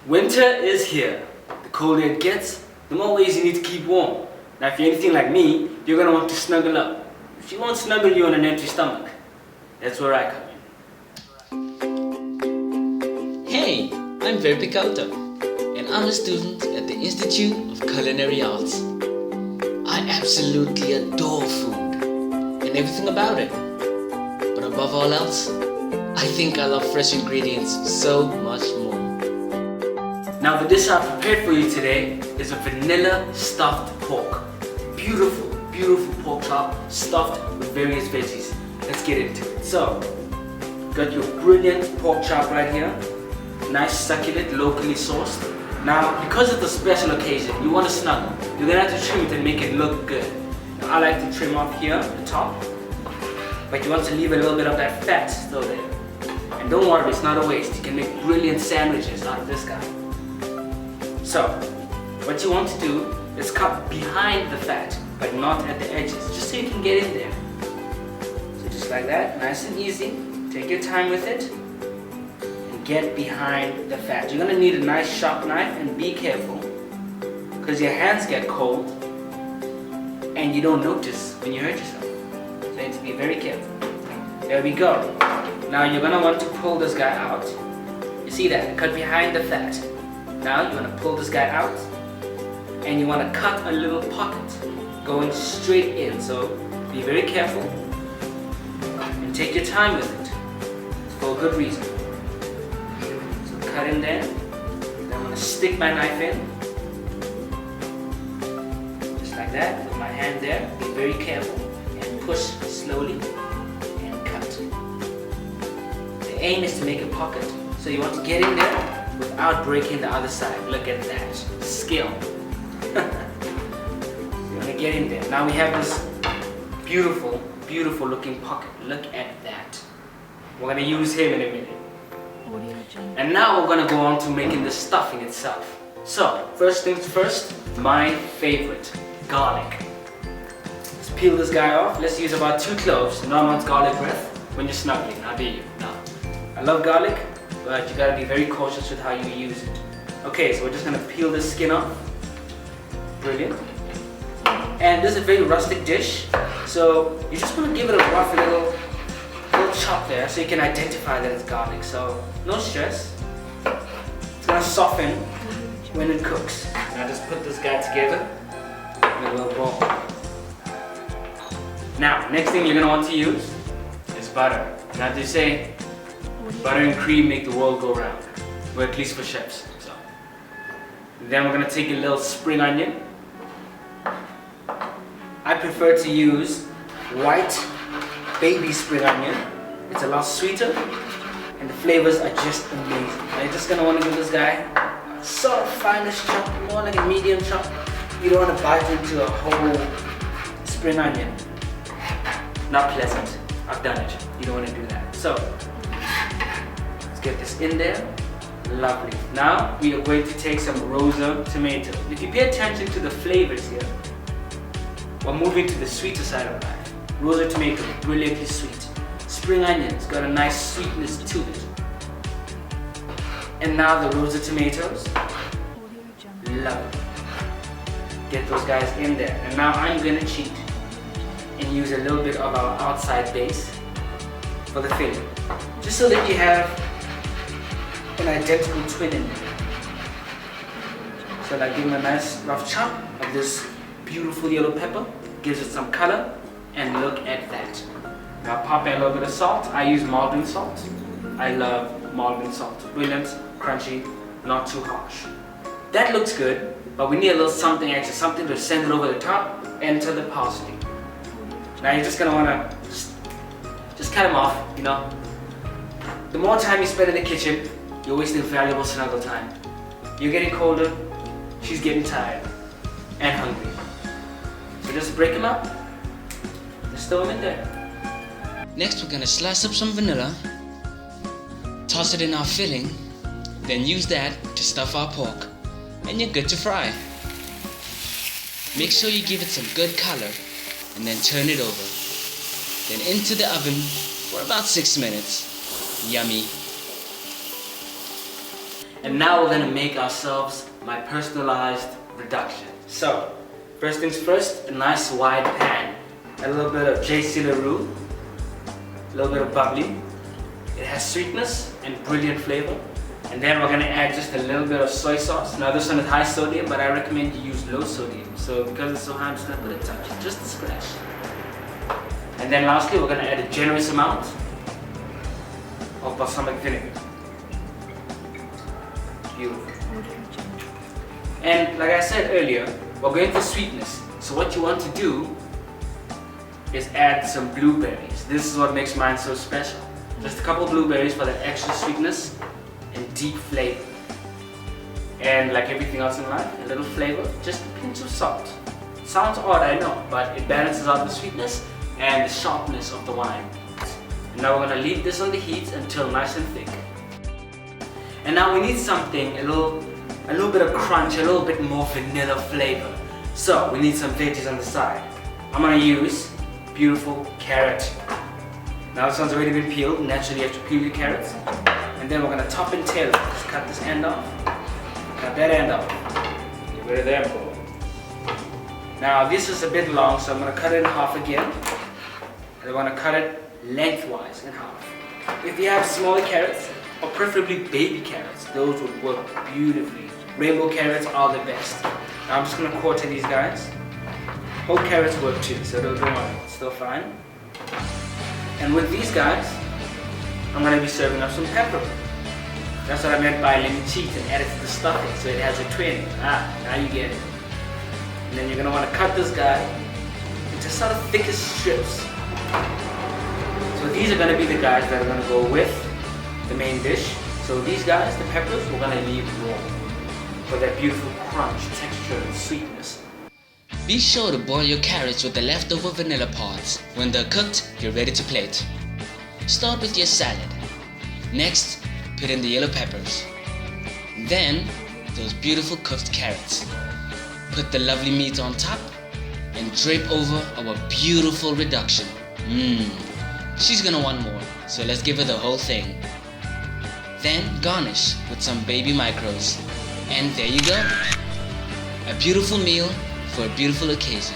Winter is here. The colder it gets, the more ways you need to keep warm. Now if you're anything like me, you're going to want to snuggle up. If you won't snuggle you on an empty stomach, that's where I come in. Hey, I'm Veripi Kauta, and I'm a student at the Institute of Culinary Arts. I absolutely adore food and everything about it. But above all else, I think I love fresh ingredients so much more. Now the dish I've prepared for you today is a vanilla stuffed pork. Beautiful, beautiful pork chop stuffed with various veggies. Let's get into it. So, got your brilliant pork chop right here. Nice succulent, locally sourced. Now, because it's a special occasion, you want to snuggle. You're gonna have to trim it and make it look good. Now, I like to trim off here, the top. But you want to leave a little bit of that fat still there. And don't worry, it's not a waste. You can make brilliant sandwiches out of this guy. So, what you want to do is cut behind the fat, but not at the edges, just so you can get in there. So just like that, nice and easy. Take your time with it, and get behind the fat. You're gonna need a nice sharp knife, and be careful, because your hands get cold, and you don't notice when you hurt yourself. So you need to be very careful. There we go. Now you're gonna want to pull this guy out. You see that? Cut behind the fat. Now you want to pull this guy out, and you want to cut a little pocket going straight in. So be very careful and take your time with it for a good reason. So cut in there. Then I'm going to stick my knife in, just like that, with my hand there. Be very careful and push slowly and cut. The aim is to make a pocket, so you want to get in there without breaking the other side. Look at that. Skill. So you want to get in there. Now we have this beautiful, beautiful looking pocket. Look at that. We're going to use him in a minute. And now we're going to go on to making the stuffing itself. So, first things first, my favorite, garlic. Let's peel this guy off. Let's use about 2 cloves. No one wants garlic breath when you're snuggling. How do you? No. I love garlic, but you gotta be very cautious with how you use it. Okay, so we're just gonna peel the skin off. Brilliant. And this is a very rustic dish, so you just want to give it a rough little chop there so you can identify that it's garlic. So no stress. It's gonna soften when it cooks. Now just put this guy together in a little bowl. Now, next thing you're gonna want to use is butter. Now they say, butter and cream make the world go round, or at least for chefs. So, then we're going to take a little spring onion. I prefer to use white baby spring onion. It's a lot sweeter, and the flavors are just amazing. Now you're just going to want to give this guy a sort of finest chop, more like a medium chop. You don't want to bite into a whole spring onion. Not pleasant. I've done it. You don't want to do that. So, get this in there. Lovely. Now we are going to take some rosa tomato. If you pay attention to the flavors here, we're moving to the sweeter side of life. Rosa tomato, brilliantly sweet. Spring onions got a nice sweetness to it. And now the rosa tomatoes. Lovely. Get those guys in there. And now I'm gonna cheat and use a little bit of our outside base for the filling, just so that you have an identical twin in there. So like give him a nice rough chop of this beautiful yellow pepper, gives it some color, and look at that. Now pop in a little bit of salt. I use Maldon salt. I love Maldon salt. Brilliant, crunchy, not too harsh. That looks good, but we need a little something extra, something to send it over the top. Enter the parsley. Now you're just gonna wanna just cut them off, you know. The more time you spend in the kitchen, you're wasting valuable snuggle time. You're getting colder, she's getting tired and hungry. So just break them up, just throw them in there. Next we're gonna slice up some vanilla, toss it in our filling, then use that to stuff our pork, and you're good to fry. Make sure you give it some good color, and then turn it over. Then into the oven for about 6 minutes. Yummy. And now we're gonna make ourselves my personalized reduction. So, first things first, a nice wide pan. A little bit of JC LaRue, a little bit of bubbly. It has sweetness and brilliant flavor. And then we're gonna add just a little bit of soy sauce. Now this one is high sodium, but I recommend you use low sodium. So because it's so high, I'm just gonna put a touch, just a scratch. And then lastly, we're gonna add a generous amount of balsamic vinegar. Beautiful. And like I said earlier, we're going for sweetness. So what you want to do is add some blueberries. This is what makes mine so special. Just a couple of blueberries for that extra sweetness and deep flavor. And like everything else in life, a little flavor, just a pinch of salt. Sounds odd, I know, but it balances out the sweetness and the sharpness of the wine. And now we're gonna leave this on the heat until nice and thick. And now we need something, a little bit of crunch, a little bit more vanilla flavor. So we need some veggies on the side. I'm gonna use beautiful carrot. Now this one's already been peeled. Naturally you have to peel your carrots. And then we're gonna top and tail it. Just cut this end off. Cut that end off. Get rid of that ball. Now this is a bit long, so I'm gonna cut it in half again. And I wanna cut it lengthwise in half. If you have smaller carrots, or preferably baby carrots, those would work beautifully. Rainbow carrots are the best. Now I'm just gonna quarter these guys. Whole carrots work too, so don't worry, it's still fine. And with these guys, I'm gonna be serving up some pepper. That's what I meant by let me cheat and add it to the stuffing, so it has a twin. Now you get it. And then you're gonna wanna cut this guy into sort of thickest strips. So these are gonna be the guys that are gonna go with the main dish. So these guys, the peppers, we're gonna leave raw for that beautiful crunch, texture, and sweetness. Be sure to boil your carrots with the leftover vanilla parts. When they're cooked, you're ready to plate. Start with your salad. Next, put in the yellow peppers. Then, those beautiful cooked carrots. Put the lovely meat on top and drape over our beautiful reduction. She's gonna want more, so let's give her the whole thing. Then garnish with some baby micros. And there you go. A beautiful meal for a beautiful occasion.